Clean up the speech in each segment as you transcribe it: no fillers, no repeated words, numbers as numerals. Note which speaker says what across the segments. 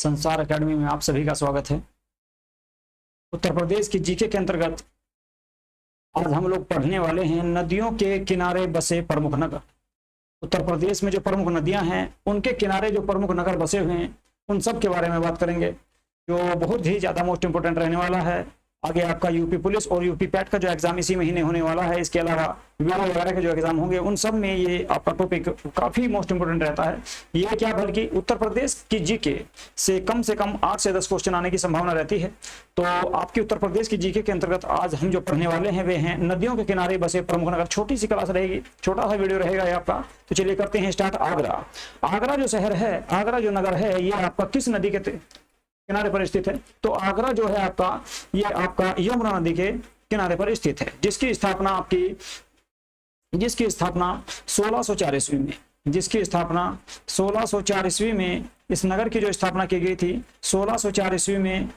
Speaker 1: संसार एकेडमी में आप सभी का स्वागत है। उत्तर प्रदेश की जीके के अंतर्गत आज हम लोग पढ़ने वाले हैं नदियों के किनारे बसे प्रमुख नगर। उत्तर प्रदेश में जो प्रमुख नदियां हैं उनके किनारे जो प्रमुख नगर बसे हुए हैं उन सब के बारे में बात करेंगे, जो बहुत ही ज़्यादा मोस्ट इंपोर्टेंट रहने वाला है। आगे आपका यूपी पुलिस और यूपी पैट का जो एग्जाम इसी महीने होने वाला है, इसके अलावा वीडियो वगैरह के जो एग्जाम होंगे उन सब में ये आपका टॉपिक काफ़ी मोस्ट इंपोर्टेंट रहता है। ये क्या बल्कि उत्तर प्रदेश की जीके से कम 8 से 10 क्वेश्चन आने की संभावना रहती है। तो आपकी उत्तर प्रदेश की जीके के अंतर्गत आज हम जो पढ़ने वाले हैं वे हैं नदियों के किनारे बसे प्रमुख नगर। छोटी सी क्लास रहेगी, छोटा सा वीडियो रहेगा ये आपका। तो चलिए करते हैं स्टार्ट। आगरा जो शहर है, आगरा जो नगर है, ये आपका किस नदी के किनारे पर स्थित है? तो आगरा जो है आपका, ये आपका यमुना नदी के किनारे पर स्थित है, जिसकी स्थापना 1604 ईस्वी में, जिसकी स्थापना 1604 ईस्वी में, इस नगर की जो स्थापना की गई थी 1604 ईस्वी में,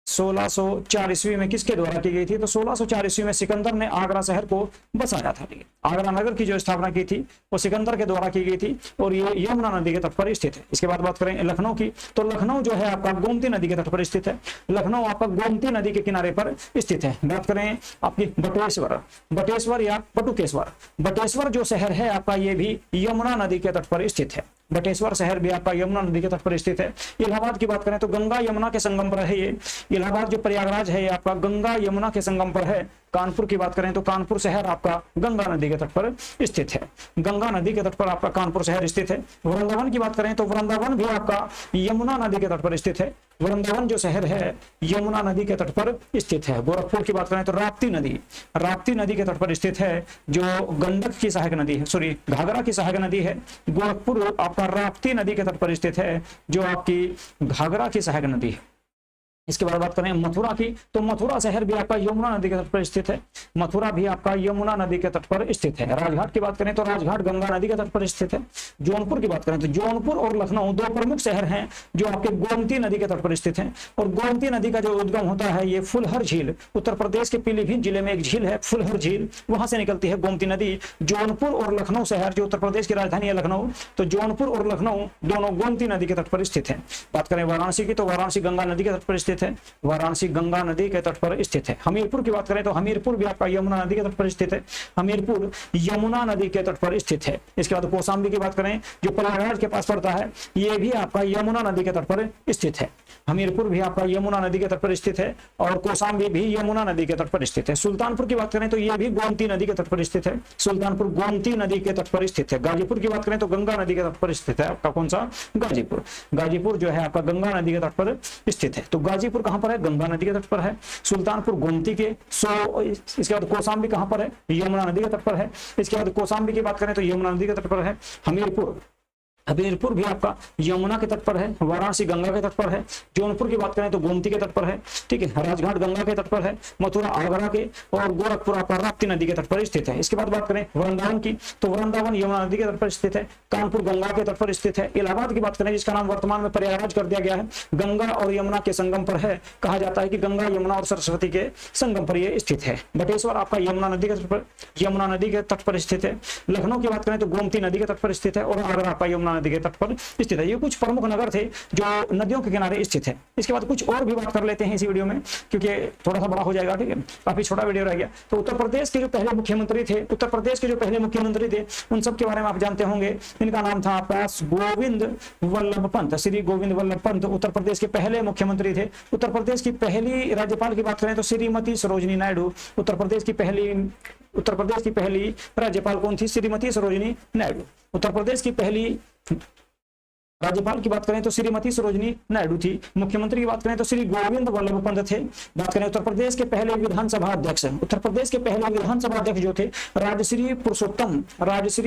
Speaker 1: 1604 ईस्वी में किसके द्वारा की गई थी? तो 1604 ईस्वी में सिकंदर ने आगरा शहर को बसाया था। आगरा नगर की जो स्थापना की थी वो सिकंदर के द्वारा की गई थी और ये यमुना नदी के तट पर स्थित है। इसके बाद बात करें लखनऊ की, तो लखनऊ जो है आपका गोमती नदी के तट पर स्थित है। लखनऊ आपका गोमती नदी के किनारे पर स्थित है। बात करें आपकी बटेश्वर या बटुकेश्वर, बटेश्वर जो शहर है आपका ये भी यमुना नदी के तट पर स्थित है। बटेश्वर शहर भी आपका यमुना नदी के तट पर स्थित है। इलाहाबाद की बात करें तो गंगा यमुना के संगम पर है ये। इलाहाबाद जो प्रयागराज है ये आपका गंगा यमुना के संगम पर है। कानपुर की बात करें तो कानपुर शहर आपका गंगा नदी के तट पर स्थित है। गंगा नदी के तट पर आपका कानपुर शहर स्थित है। वृंदावन की बात करें तो वृंदावन भी आपका यमुना नदी के तट पर स्थित है। वृंदावन जो शहर है यमुना नदी के तट पर स्थित है। गोरखपुर की बात करें तो राप्ती नदी के तट पर स्थित है, जो गंडक की सहायक नदी है, सॉरी घाघरा की सहायक नदी है। गोरखपुर आपका राप्ती नदी के तट पर स्थित है, जो आपकी घाघरा की सहायक नदी है। इसके बाद बात करें मथुरा की, तो मथुरा शहर भी आपका यमुना नदी के तट पर स्थित है। मथुरा भी आपका यमुना नदी के तट पर स्थित है। राजघाट की बात करें तो राजघाट गंगा नदी के तट पर स्थित है। जौनपुर की बात करें तो जौनपुर और लखनऊ दो प्रमुख शहर हैं जो आपके गोमती नदी के तट पर स्थित हैं। और गोमती नदी का जो उद्गम होता है ये फुलहर झील, उत्तर प्रदेश के पीलीभीत जिले में एक झील है फुलहर झील, वहां से निकलती है गोमती नदी। जौनपुर और लखनऊ शहर जो उत्तर प्रदेश की राजधानी है लखनऊ, तो जौनपुर और लखनऊ दोनों गोमती नदी के तट पर स्थित है। बात करें वाराणसी की, तो वाराणसी गंगा नदी के तट पर स्थित है। वाराणसी गंगा नदी के तट पर स्थित है। हमीरपुर की बात करें तो हमीरपुर भी आपका यमुना नदी के तट पर स्थित है। हमीरपुर यमुना नदी के तट पर स्थित है। इसके बाद कौशाम्बी की बात करें जो प्रयागराज के पास पड़ता है, ये भी आपका यमुना नदी के तट पर स्थित है। हमीरपुर भी आपका यमुना नदी के तट पर स्थित है और कौशाम्बी भी यमुना नदी के तट पर स्थित है। सुल्तानपुर की बात करें तो ये भी गोमती नदी के तट पर स्थित है। सुल्तानपुर गोमती नदी के तट पर स्थित है। गाजीपुर की बात करें तो गंगा नदी के तट पर स्थित है। आपका कौन सा? गाजीपुर। गाजीपुर जो है आपका गंगा नदी के तट पर स्थित है। तो गाजीपुर कहां पर है? गंगा नदी के तट पर है। सुल्तानपुर गोमती के इसके बाद कौशाम्बी कहां पर है? यमुना नदी के तट पर है। इसके बाद कौशाम्बी की बात करें तो यमुना नदी के तट पर है। हमीरपुर भी आपका यमुना के तट पर है। वाराणसी गंगा के तट पर है। जौनपुर की बात करें तो गोमती के तट पर है, ठीक है। राजघाट गंगा के तट पर है। मथुरा आगरा के और गोरखपुर आपका राप्ती नदी के तट पर स्थित है। इसके बाद बात करें वृंदावन की, तो वृंदावन यमुना नदी के तट पर स्थित है। कानपुर गंगा के तट पर स्थित है। इलाहाबाद की बात करें जिसका नाम वर्तमान में प्रयागराज कर दिया गया है, गंगा और यमुना के संगम पर है। कहा जाता है कि गंगा यमुना और सरस्वती के संगम पर यह स्थित है। बटेश्वर आपका यमुना नदी के तट पर स्थित है। लखनऊ की बात करें तो गोमती नदी के तट पर स्थित है और आगरा आपका यमुना नदी के तट पर स्थित है। ये कुछ प्रमुख नगर थे जो नदियों के किनारे स्थित है। इसके बाद कुछ और भी बात कर लेते हैं इसी वीडियो में, क्योंकि थोड़ा सा बड़ा हो जाएगा, ठीक है, काफी छोटा वीडियो रह गया। तो उत्तर प्रदेश के जो पहले मुख्यमंत्री थे, उन सब के बारे में आप जानते होंगे। इनका नाम था आपका गोविंद वल्लभ पंत, श्री गोविंद वल्लभ पंत उत्तर प्रदेश के पहले मुख्यमंत्री थे। उत्तर प्रदेश की पहली राज्यपाल की बात करें तो श्रीमती सरोजिनी नायडू। उत्तर प्रदेश की पहली राज्यपाल कौन थी? श्रीमती सरोजिनी नायडू। उत्तर प्रदेश की पहली राज्यपाल की बात करें तो श्रीमती सरोजिनी नायडू थी। मुख्यमंत्री की बात करें तो श्री गोविंद वल्लभ पंत थे। बात करें उत्तर प्रदेश के पहले विधानसभा अध्यक्ष, जो थे राजश्री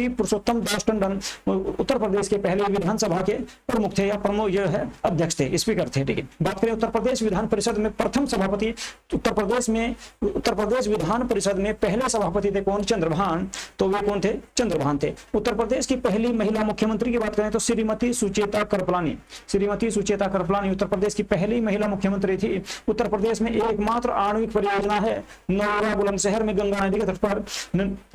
Speaker 1: पुरुषोत्तम दास टंडन उत्तर प्रदेश के पहले विधानसभा के प्रमुख थे या प्रमुख जो है अध्यक्ष थे, स्पीकर थे, ठीक है। बात करें उत्तर प्रदेश विधान परिषद में प्रथम सभापति, उत्तर प्रदेश विधान परिषद में पहले सभापति थे कौन? चंद्रभान। तो वे कौन थे? चंद्रभान थे। उत्तर प्रदेश की पहली महिला मुख्यमंत्री की बात करें तो श्रीमती सुचेता सुचेता कृपलानी। श्रीमती सुचेता कृपलानी उत्तर प्रदेश की पहली महिला मुख्यमंत्री थी। उत्तर प्रदेश में एकमात्र आणविक परियोजना है नौरा बुलंदशहर में गंगा नदी के तट पर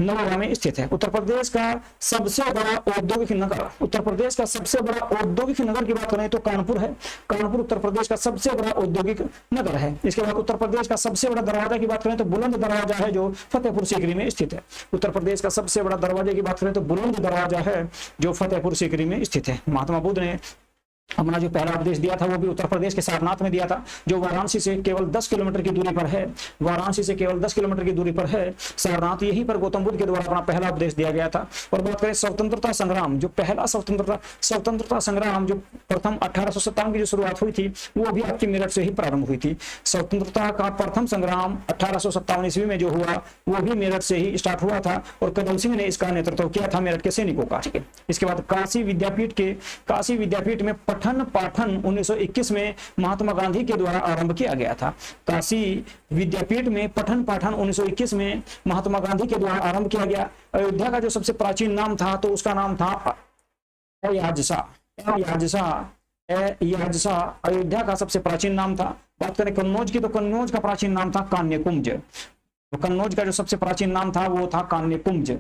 Speaker 1: नौरा में स्थित है। उत्तर प्रदेश का सबसे बड़ा औद्योगिक नगर, उत्तर प्रदेश का सबसे बड़ा औद्योगिक नगर की बात करें तो कानपुर है। कानपुर उत्तर प्रदेश का सबसे बड़ा औद्योगिक नगर है। इसके बाद उत्तर प्रदेश का सबसे बड़ा दरवाजा की बात करें तो बुलंद दरवाजा है जो फतेहपुर सीकरी में स्थित है। उत्तर प्रदेश का सबसे बड़ा दरवाजे की बात करें तो बुलंद दरवाजा है जो फतेहपुर सीकरी में स्थित है। महात्मा बुद्ध ने अपना जो पहला उपदेश दिया था वो भी उत्तर प्रदेश के सारनाथ में दिया था, जो वाराणसी से केवल 10 किलोमीटर की दूरी पर है। वाराणसी से केवल 10 किलोमीटर की दूरी पर है सारनाथ। यहीं पर गौतम बुद्ध के द्वारा अपना पहला उपदेश दिया गया था। और बात करें स्वतंत्रता संग्राम, जो पहला स्वतंत्रता संग्राम जो प्रथम 1857 की जो शुरुआत हुई थी वो भी आपकी मेरठ से ही प्रारंभ हुई थी। स्वतंत्रता का प्रथम संग्राम 1857 ईस्वी में जो हुआ वो भी मेरठ से ही स्टार्ट हुआ था और कदम सिंह ने इसका नेतृत्व किया था मेरठ के सैनिकों का। ठीक है, इसके बाद काशी विद्यापीठ में पठन पाठन 1921 में महात्मा गांधी के द्वारा आरंभ किया गया था। काशी विद्यापीठ में पठन पाठन 1921 में महात्मा गांधी के द्वारा आरंभ किया गया। अयोध्या का जो सबसे प्राचीन नाम था तो उसका नाम था याजसा। अयोध्या का सबसे प्राचीन नाम था। बात करें कन्नौज की तो कन्नौज का प्राचीन नाम था कान्यकुंज। तो कन्नौज का जो सबसे प्राचीन नाम था वो था कान्यकुंज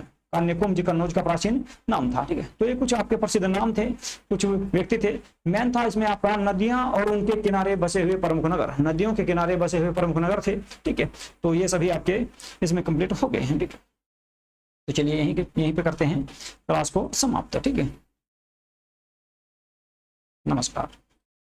Speaker 1: कन्नौज का प्राचीन नाम था। ठीक है, तो ये कुछ आपके प्रसिद्ध नाम थे, कुछ व्यक्ति थे। मेन था इसमें आपका नदियां और उनके किनारे बसे हुए प्रमुख नगर, नदियों के किनारे बसे हुए प्रमुख नगर थे। ठीक है, तो ये सभी आपके इसमें कंप्लीट हो गए हैं। ठीक है, तो चलिए यहीं पे करते हैं क्लास को समाप्त। ठीक है, नमस्कार।